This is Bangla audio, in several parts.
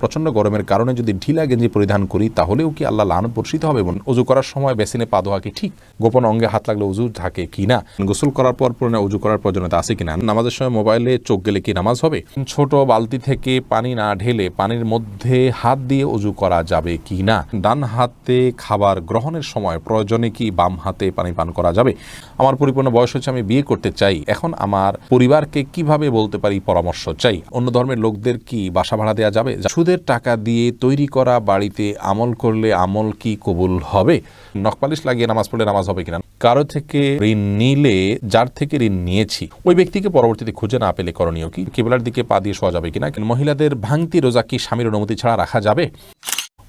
প্রচণ্ড গরমের কারণে যদি ঢিলা গেঞ্জি পরিধান করি তাহলেও কি আল্লাহ লানত বর্ষিত হবে? অজু করার সময় বেসিনে পা ধোয়া কি ঠিক? গোপন অঙ্গে হাত লাগলে উজু থাকে কি না? গোসল করার পর পুরনো উজু করার প্রয়োজনীয়তা আছে কিনা? নামাজের সময় মোবাইলে চোখ গেলে কি নামাজ হবে? ছোট বালতি থেকে পানি না ঢেলে পানির মধ্যে হাত দিয়ে উজু করা যাবে কি না? ডান হাতে খাবার গ্রহণের সময় প্রয়োজনে কি বাম হাতে পানি পান করা যাবে? আমার পরিপূর্ণ বয়স হচ্ছে, আমি বিয়ে করতে চাই, এখন আমার পরিবারকে কিভাবে বলতে পারি পরামর্শ চাই? অন্য ধর্মের লোকদের কি বাসা ভাড়া দেওয়া যাবে? সুদের টাকা দিয়ে তৈরি করা বাড়িতে আমল করলে আমল কি কবুল হবে? নখপালিশ লাগিয়ে নামাজ পড়লে নামাজ হবে কিনা? কারো থেকে ঋণ নিলে যার থেকে ঋণ নিয়েছি ওই ব্যক্তিকে পরবর্তীতে খুঁজে না পেলে করণীয় কি? কিবলার দিকে পা দিয়ে শোয়া যাবে কিনা? মহিলাদের ভাঙতি রোজা কি স্বামীর অনুমতি ছাড়া রাখা যাবে?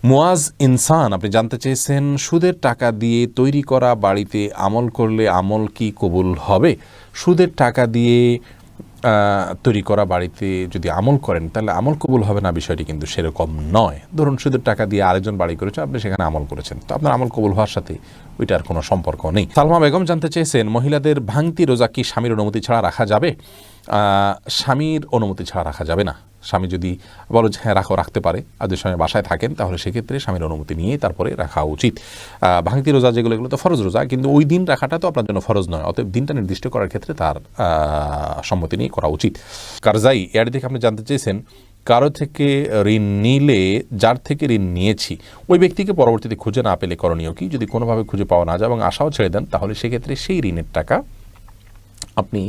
মুয়াজ ইনসান আপনি জানতে চেয়েছেন, সুদের টাকা দিয়ে তৈরি করা বাড়িতে আমল করলে আমল কি কবুল হবে? সুদের টাকা দিয়ে তৈরি করা বাড়িতে যদি আমল করেন তাহলে আমল কবুল হবে না, বিষয়টি কিন্তু সেরকম নয়। ধরুন সুদের টাকা দিয়ে আরেকজন বাড়ি করেছে, আপনি সেখানে আমল করেছেন, তো আপনার আমল কবুল হওয়ার সাথে ওইটার কোনো সম্পর্ক নেই। সালমা বেগম জানতে চেয়েছেন, মহিলাদের ভাঙতি রোজা কি স্বামীর অনুমতি ছাড়া রাখা যাবে? স্বামীর অনুমতি ছাড়া রাখা যাবে না। স্বামী যদি বলো যে হ্যাঁ রাখো, রাখতে পারে, আর যদি স্বামী বাসায় থাকেন তাহলে সেক্ষেত্রে স্বামীর অনুমতি নিয়ে তারপরে রাখা উচিত। ভাঙতি রোজা যেগুলো, এগুলো তো ফরজ রোজা, কিন্তু ওই দিন রাখাটা তো আপনার জন্য ফরজ নয়, অতএব দিনটা নির্দিষ্ট করার ক্ষেত্রে তার সম্মতি নিয়ে করা উচিত। কারজাই এর দিকে আপনি জানতে চেয়েছেন, কারো থেকে ঋণ নিলে যার থেকে ঋণ নিয়েছি ওই ব্যক্তিকে পরবর্তীতে খুঁজে না পেলে করণীয় কি? যদি কোনোভাবে খুঁজে পাওয়া না যায় এবং আশাও ছেড়ে দেন তাহলে সেক্ষেত্রে সেই ঋণের টাকা আপনি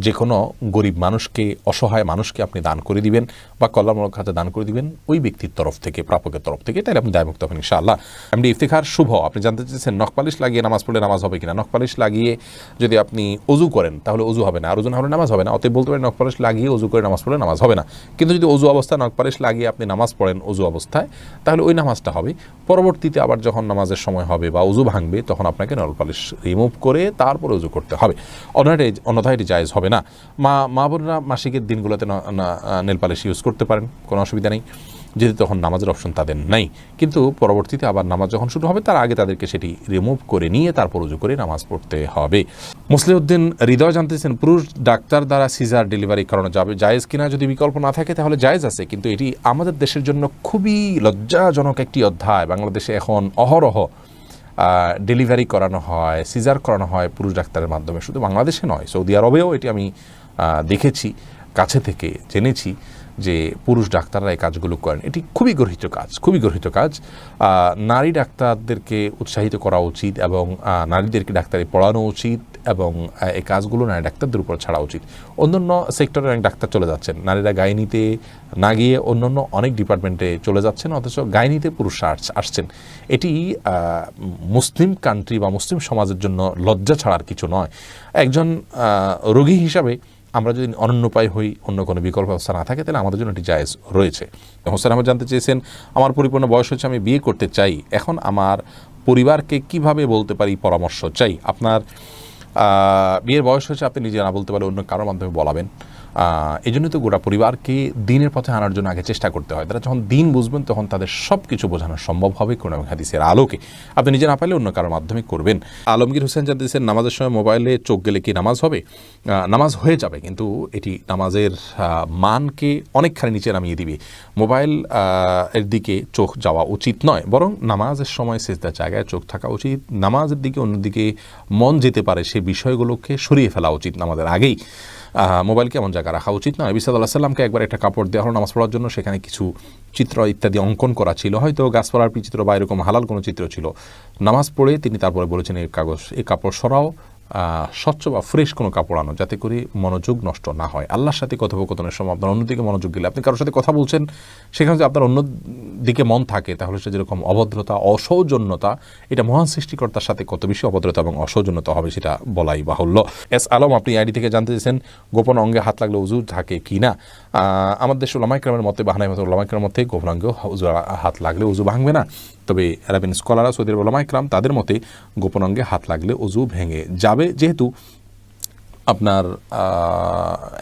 যে কোনো গরিব মানুষকে, অসহায় মানুষকে আপনি দান করে দিবেন বা কল্যাণমূলক খাতে দান করে দিবেন ওই ব্যক্তির তরফ থেকে, প্রাপকের তরফ থেকে, তাহলে আপনি দায়মুক্ত হবেন ইনশাআল্লাহ। এমডি ইফতিখার শুভ আপনি জানতে চেয়েছেন, নখপালিশ লাগিয়ে নামাজ পড়লে নামাজ হবে কিনা? নখপালিশ লাগিয়ে যদি আপনি অজু করেন তাহলে অজু হবে না, আর ওজু না হলে নামাজ হবে না, অতএব বলতে পারেন নখপালিশ লাগিয়ে অজু করে নামাজ পড়লে নামাজ হবে না। কিন্তু যদি অজু অবস্থায় নখপালিশ লাগিয়ে আপনি নামাজ পড়েন অজু অবস্থায়, তাহলে ওই নামাজটা হবে। পরবর্তীতে আবার যখন নামাজের সময় হবে বা অজু ভাঙবে তখন আপনাকে নখপালিশ রিমুভ করে তারপর অজু করতে হবে, অন্যথায় এটি জায়েজ হবে না। মা বোনরা মাসিকের দিনগুলোতে নেল পালিশ ইউজ করতে পারেন, কোনো অসুবিধা নেই, যেহেতু তখন নামাজের অপশন তাদের নাই। কিন্তু পরবর্তীতে আবার নামাজ যখন শুরু হবে তার আগে তাদেরকে সেটি রিমুভ করে নিয়ে তারপর উজু করে নামাজ পড়তে হবে। মুসলিউদ্দিন হৃদয় জানতেছেন, পুরুষ ডাক্তার দ্বারা সিজার ডেলিভারি করানো যাবে জায়েজ কিনা? যদি বিকল্প না থাকে তাহলে জায়েজ আছে, কিন্তু এটি আমাদের দেশের জন্য খুবই লজ্জাজনক একটি অধ্যায়। বাংলাদেশে এখন অহরহ ডেলিভারি করানো হয়, সিজার করানো হয় পুরুষ ডাক্তারের মাধ্যমে। শুধু বাংলাদেশে নয়, সৌদি আরবেও এটি আমি দেখেছি, কাছে থেকে জেনেছি যে পুরুষ ডাক্তাররা এই কাজগুলো করেন। এটি খুবই গর্হিত কাজ, খুবই গর্হিত কাজ। নারী ডাক্তারদেরকে উৎসাহিত করা উচিত এবং নারীদেরকে ডাক্তারি পড়ানো উচিত এবং এই কাজগুলো নারী ডাক্তারদের উপর ছাড়া উচিত। অন্যান্য সেক্টরে অনেক ডাক্তার চলে যাচ্ছেন, নারীরা গাইনিতে না গিয়ে অন্যান্য অনেক ডিপার্টমেন্টে চলে যাচ্ছেন, অথচ গাইনিতে পুরুষরা আসছেন। এটি মুসলিম কান্ট্রি বা মুসলিম সমাজের জন্য লজ্জা ছাড়ার কিছু নয়। একজন রোগী হিসাবে আমরা যদি অনন্যোপায় হই, অন্য কোনো বিকল্প ব্যবস্থা না থাকে, তাহলে আমাদের জন্য এটি জায়েজ রয়েছে। হোসেন আহমদ জানতে চেয়েছেন, আমার পরিপূর্ণ বয়স হচ্ছে, আমি বিয়ে করতে চাই, এখন আমার পরিবারকে কিভাবে বলতে পারি পরামর্শ চাই? আপনার বিয়ের বয়স হচ্ছে, আপনি নিজে না বলতে পারলে অন্য কারোর মাধ্যমে বলাবেন। এই জন্যই তো গোটা পরিবারকে দিনের পথে আনার জন্য আগে চেষ্টা করতে হয়। তারা যখন দিন বুঝবেন তখন তাদের সব কিছু বোঝানো সম্ভব হবে কোরআন এবং হাদিসের আলোকে। আপনি নিজে না পারলে অন্য কারোর মাধ্যমে করবেন। আলমগীর হোসেন জানতেছেন, নামাজের সময় মোবাইলে চোখ গেলে কি নামাজ হবে? নামাজ হয়ে যাবে, কিন্তু এটি নামাজের মানকে অনেকখানি নিচে নামিয়ে দিবে। মোবাইল এর দিকে চোখ যাওয়া উচিত নয়, বরং নামাজের সময় সিজদার জায়গায় চোখ থাকা উচিত। নামাজের দিকে অন্যদিকে মন যেতে পারে সে বিষয়গুলোকে সরিয়ে ফেলা উচিত নামাজের আগেই। মোবাইলকে এমন জায়গা রাখা উচিত নয়। নবী সাল্লাল্লাহু আলাইহি ওয়াসাল্লামকে একবার একটা কাপড় দেওয়া হলো নামাজ পড়ার জন্য, সেখানে কিছু চিত্র ইত্যাদি অঙ্কন করা ছিল, হয়তো গাছপালার চিত্র বা এরকম হালাল কোনো চিত্র ছিল। নামাজ পড়ে তিনি তারপরে বলেছেন, এই কাপড় সরাও, স্বচ্ছ বা ফ্রেশ কোনো কাপড় আনো, যাতে করে মনোযোগ নষ্ট না হয়। আল্লাহর সাথে কথোপকথনের সময় আপনার অন্যদিকে মনোযোগ গেলে, আপনি কারোর সাথে কথা বলছেন, সেখানে যদি আপনার অন্যদিকে মন থাকে তাহলে সে যেরকম অভদ্রতা, অসৌজন্যতা, এটা মহান সৃষ্টিকর্তার সাথে কত বেশি অভদ্রতা এবং অসৌজন্যতা হবে সেটা বলাই বাহুল্য। এস আলম আপনি আইডি থেকে জানতে চেয়েছেন, গোপন অঙ্গে হাত লাগলে উজু থাকে কি না? আমাদের দেশে উলামায়ে কেরামের মতে, বাহানাই মতে উলামায়ে কেরামের মতে গোপন অঙ্গে হাত লাগলে উজু ভাঙবে না। তবে আরবিন স্কলাররা, সৌদি আরবের উলামায়ে কেরাম, তাদের মতে গোপন অঙ্গে হাত লাগলে উজু ভেঙে যাবে, যেহেতু আপনার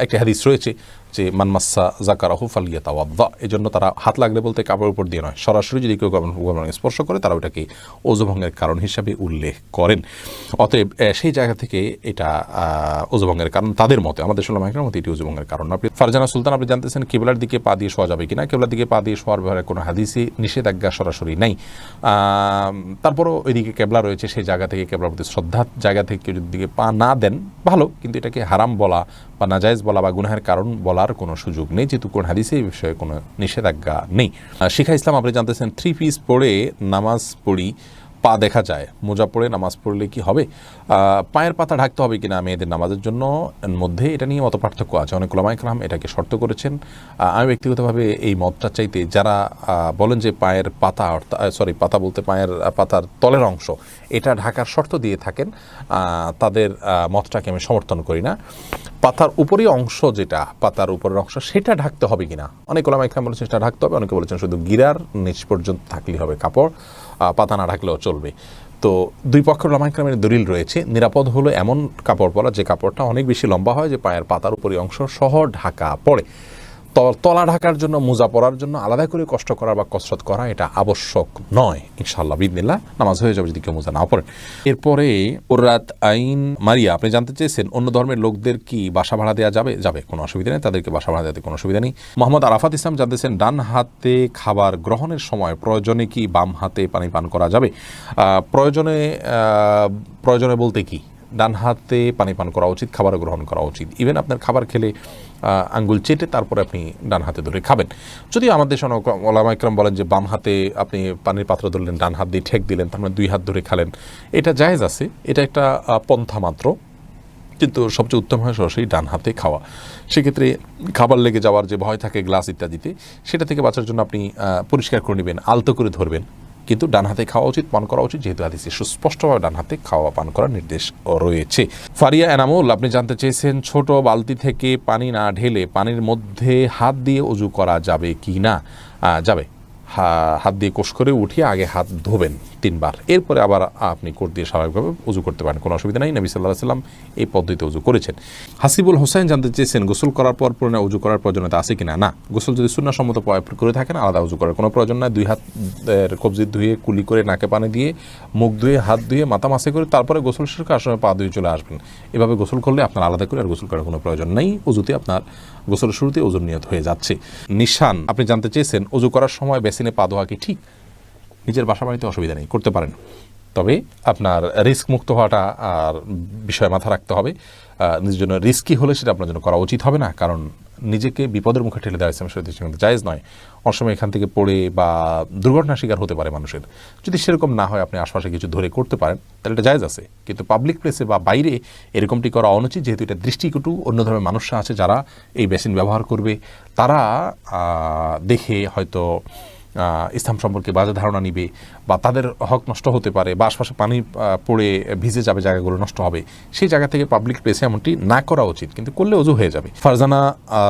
একটি হাদিস রয়েছে যে মানমাসা জাকারাহু ফালিয়াতাওয়াদ্দা, এই জন্য তারা হাত লাগলে বলতে কাপড়ের উপর দিয়ে নয়, সরাসরি যদি কেউ স্পর্শ করে তারা ওটাকে ওযু ভঙ্গের কারণ হিসাবে উল্লেখ করেন। অতএব সেই জায়গা থেকে এটা ওযু ভঙ্গের কারণ তাদের মতে, আমাদের উলামায়ে মতে এটি ওযু ভঙ্গের কারণ। আপনি ফারজানা সুলতান, আপনি জানতেছেন কিবলার দিকে পা দিয়ে শোয়া যাবে কিনা। কিবলার দিকে পা দিয়ে শোয়ার ব্যাপারে কোনো হাদিসে নিষেধাজ্ঞা সরাসরি নাই। তারপরও ওইদিকে কেবলা রয়েছে, সেই জায়গা থেকে কেবলার প্রতি শ্রদ্ধার জায়গা থেকে কেউ যদি দিকে পা না দেন ভালো, কিন্তু এটাকে হারাম বলা বা নাজায়েজ বলা বা গুনাহের কারণ বলার কোনো সুযোগ নেই, যেহেতু কোন হাদিসে এই বিষয়ে কোনো নিষেধাজ্ঞা নেই। শিখা ইসলাম, আপনি জানতেছেন 3 পিস পরে নামাজ পড়ি, পা দেখা যায়, মোজা পরে নামাজ পড়লে কি হবে? পায়ের পাতা ঢাকতে হবে কিনা মেয়েদের নামাজের জন্য মধ্যে এটা নিয়ে মত পার্থক্য আছে। অনেক উলামায়ে কেরাম এটাকে শর্ত করেছেন। আমি ব্যক্তিগতভাবে এই মতটা চাইতে, যারা বলেন যে পায়ের পাতা, পাতা বলতে পায়ের পাতার তলের অংশ এটা ঢাকার শর্ত দিয়ে থাকেন, তাদের মতটাকে আমি সমর্থন করি না। পাতার উপরের অংশ, যেটা পাতার উপরের অংশ, সেটা ঢাকতে হবে কিনা, অনেক উলামায়ে কেরাম বলেছেন সেটা ঢাকতে হবে, অনেকে বলেছেন শুধু গিরার নিচ পর্যন্ত থাকলেই হবে কাপড়, পাতা না ঢাকলেও চলবে। তো দুই পক্ষের উলামায়ে কেরামের দলিল রয়েছে। নিরাপদ হলো এমন কাপড় পরা যে কাপড়টা অনেক বেশি লম্বা হয়, যে পায়ের পাতার উপরের অংশ সহ ঢাকা পড়ে। তলা ঢাকার জন্য, মোজা পরার জন্য আলাদা করে কষ্ট করা বা কসরত করা এটা আবশ্যক নয়। ইনশাআল্লাহ বিইذনিল্লাহ নামাজ হয়ে যাবে যদি কেউ মোজা না পড়েন। এরপরে কুররাত আইন মারিয়া, আপনি জানতে চেয়েছেন অন্য ধর্মের লোকদের কি বাসা ভাড়া দেওয়া যাবে? যাবে, কোনো অসুবিধা নেই, তাদেরকে বাসা ভাড়া দেওয়াতে কোনো অসুবিধা নেই। মোহাম্মদ আরাফাত ইসলাম জানতেছেন ডান হাতে খাবার গ্রহণের সময় প্রয়োজনে কি বাম হাতে পানি পান করা যাবে? প্রয়োজনে বলতে কি, ডান হাতে পানি পান করা উচিত, খাবার গ্রহণ করা উচিত। ইভেন আপনার খাবার খেলে আঙ্গুল চেটে তারপরে আপনি ডান হাতে ধরে খাবেন। যদিও আমাদের উলামায়ে কেরাম বলেন যে বাম হাতে আপনি পানির পাত্র ধরলেন, ডান হাত দিয়ে ঠেক দিলেন, তার মানে 2 হাত ধরে খালেন, এটা জায়েজ আছে, এটা একটা পন্থা মাত্র, কিন্তু সবচেয়ে উত্তম হয় সরাসরি ডান হাতে খাওয়া। সেক্ষেত্রে খাবার লেগে যাওয়ার যে ভয় থাকে গ্লাস ইত্যাদিতে, সেটা থেকে বাঁচার জন্য আপনি পরিষ্কার করে নেবেন, আলতো করে ধরবেন, কিন্তু ডান হাতে খাওয়া উচিত, পান করা উচিত, যেহেতু হাদিসে সুস্পষ্টভাবে ডান হাতে খাওয়া পান করার নির্দেশ রয়েছে। ফারিয়া এনামুল, আপনি জানতে চেয়েছেন ছোট বালতি থেকে পানি না ঢেলে পানির মধ্যে হাত দিয়ে ওযু করা যাবে কি না? যাবে। হাত দিয়ে কোষ করে উঠিয়ে আগে হাত ধোবেন 3 বার, এরপরে আবার আপনি কোট দিয়ে স্বাভাবিকভাবে ওযু করতে পারেন, কোনো অসুবিধা নাই। নবী সাল্লাল্লাহু আলাইহি ওয়াসাল্লাম এই পদ্ধতিতে ওযু করেছেন। হাসিবুল হোসেন জানতে চেয়েছেন গোসল করার পর পুনরায় ওযু করার প্রয়োজনীয়তা আছে কিনা? না, গোসল যদি সুন্নাহসম্মত করে থাকেন আলাদা ওযু করার কোনো প্রয়োজন নাই। 2 হাতের কবজি ধুয়ে, কুলি করে, নাকে পানি দিয়ে, মুখ ধুয়ে, হাত ধুয়ে, মাথা মাসে করে তারপরে গোসল শেষ করে আসার সময় পা ধুয়ে চলে আসবেন। এভাবে গোসল করলে আপনার আলাদা করে আর গোসল করার কোনো প্রয়োজন নেই। ওযুতে আপনার গোসলের শুরুতে ওযুর নিয়ত হয়ে যাচ্ছে। নিশান, আপনি জানতে চেয়েছেন ওযু করার সময় বেসিনে পা ধোয়া কি ঠিক? নিজের বাসা বাড়িতে অসুবিধা নেই, করতে পারেন, তবে আপনার রিস্ক মুক্ত হওয়াটা আর বিষয়ে মাথা রাখতে হবে। নিজের জন্য রিস্কি হলে সেটা আপনার জন্য করা উচিত হবে না, কারণ নিজেকে বিপদের মুখে ঠেলে দেওয়া ইসলামের শরীয়তে সেখানে জায়েজ নয়। অনেক সময় এখান থেকে পড়ে বা দুর্ঘটনার শিকার হতে পারে মানুষের। যদি সেরকম না হয়, আপনি আশপাশে কিছু ধরে করতে পারেন, তাহলে এটা জায়েজ আছে। কিন্তু পাবলিক প্লেসে বা বাইরে এরকমটি করা অনুচিত, যেহেতু এটা দৃষ্টিকটু। অন্য ধরনের মানুষরা আছে যারা এই বেসিন ব্যবহার করবে, তারা দেখে হয়তো ইসলাম সম্পর্কে বাজে ধারণা নিবে, বা তাদের হক নষ্ট হতে পারে, বা আশপাশে পানি পড়ে ভিজে যাবে, জায়গাগুলো নষ্ট হবে। সেই জায়গা থেকে পাবলিক প্লেসে এমনটি না করা উচিত, কিন্তু করলে ওযু হয়ে যাবে। ফারজানা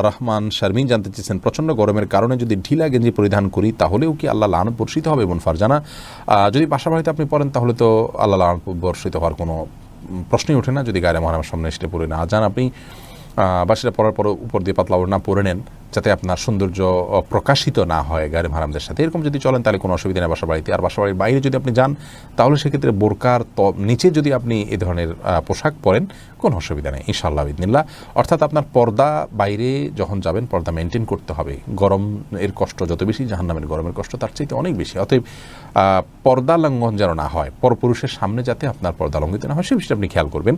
রহমান শারমিন জানতে চেয়েছেন প্রচণ্ড গরমের কারণে যদি ঢিলা গেঞ্জি পরিধান করি তাহলেও কি আল্লাহ লানত বর্ষিত হবে? এবং ফারজানা, যদি বাসা বাড়িতে আপনি পড়েন তাহলে তো আল্লাহ লানত বর্ষিত হওয়ার কোনো প্রশ্নই ওঠে না, যদি গায়ে মহারামের সামনে সেটা পরে না যান আপনি, বা সেটা পরার পর উপর দিয়ে পাতলা ওড়না পরে নেন, যাতে আপনার সৌন্দর্য প্রকাশিত না হয় গায়ের মাহরামদের সাথে। এরকম যদি চলেন তাহলে কোনো অসুবিধা নেই বাসা বাড়িতে। আর বাসা বাড়ির বাইরে যদি আপনি যান তাহলে সেক্ষেত্রে বোরকার নিচে যদি আপনি এ ধরনের পোশাক পরেন কোনো অসুবিধা নেই ইনশাআল্লাহ বিইذনিল্লাহ। অর্থাৎ আপনার পর্দা, বাইরে যখন যাবেন পর্দা মেনটেন করতে হবে। গরম এর কষ্ট যত বেশি, জাহান্নামের গরমের কষ্ট তার চাইতে অনেক বেশি। অতএব পর্দা লঙ্ঘন যেন না হয়, পরপুরুষের সামনে যাতে আপনার পর্দা লঙ্ঘিত না হয় সে বিষয়টা আপনি খেয়াল করবেন।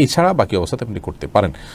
এছাড়া বাকি অবস্থাতে আপনি করতে পারেন।